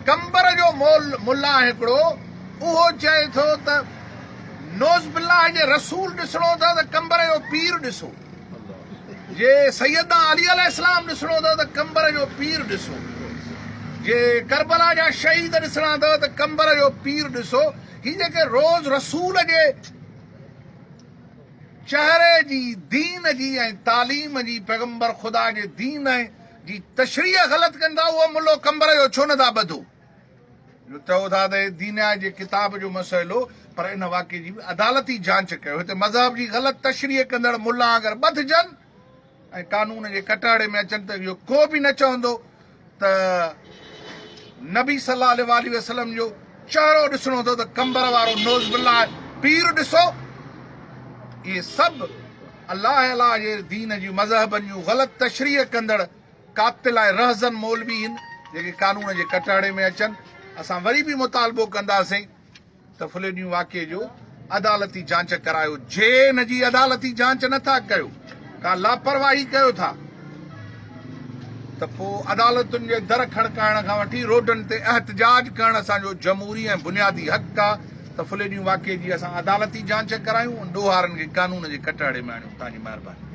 कंबर जो मुल्ला हिकिड़ो उहो चए थो त नौज़ बिल्लाह जे रसूल ॾिसणो अथव त कंबर जो पीर ॾिसो, जे सैयदना अली अलैहिस्सलाम ॾिसणो अथव त कंबर जो पीर ॾिसो, जे करबला जा शहीद ॾिसणा अथव त कंबर जो पीर ॾिसो। ही जेके रोज़ रसूल जे चहिरे जी, दीन जी ऐं तालीम जी, पैगंबर ख़ुदा जे दीन जी तशरीह ग़लति कंदा, उहो मुल्लो कंबर जो छो नथा ॿधो? जो चओ था त दीन जे किताब जो मसइलो, पर इन वाक़े जी बि अदालती जांच कयो। हिते मज़हब जी ग़लति तशरीह कंदड़ मुल्ला अगरि ॿधजनि ऐं कानून जे कटाड़े में अचनि त इहो को बि न चवंदो त नबी सल्लल्लाहु अलैहि वसल्लम जो चहिरो ॾिसणो अथव त कंबर वारो नौज़ बिल्लाह पीर ॾिसो। इहे सभु अलाह अलाह जे दीन जूं मज़हबनि जूं ग़लति तशरीह कंदड़ कातिल ऐं रहज़न मौलवी आहिनि जेके कानून जे कटाड़े में अचनि। असां वरी बि मुतालबो कंदासीं त फुलेनियूं वाक़े जो अदालती जांच करायो। जे इन जी अदालती जांच नथा कयो, का लापरवाही कयो था, त पोइ अदालतुनि जे दर खड़काइण खां वठी रोडनि ते एहतजाज करणु असांजो जमहूरी ऐं बुनियादी हक़ आहे। त फुलेनियूं वाक़े जी असां अदालती जांच करायूं, ॾोहारनि खे कानून जे कटाड़े में आणियूं। तव्हांजी महिरबानी।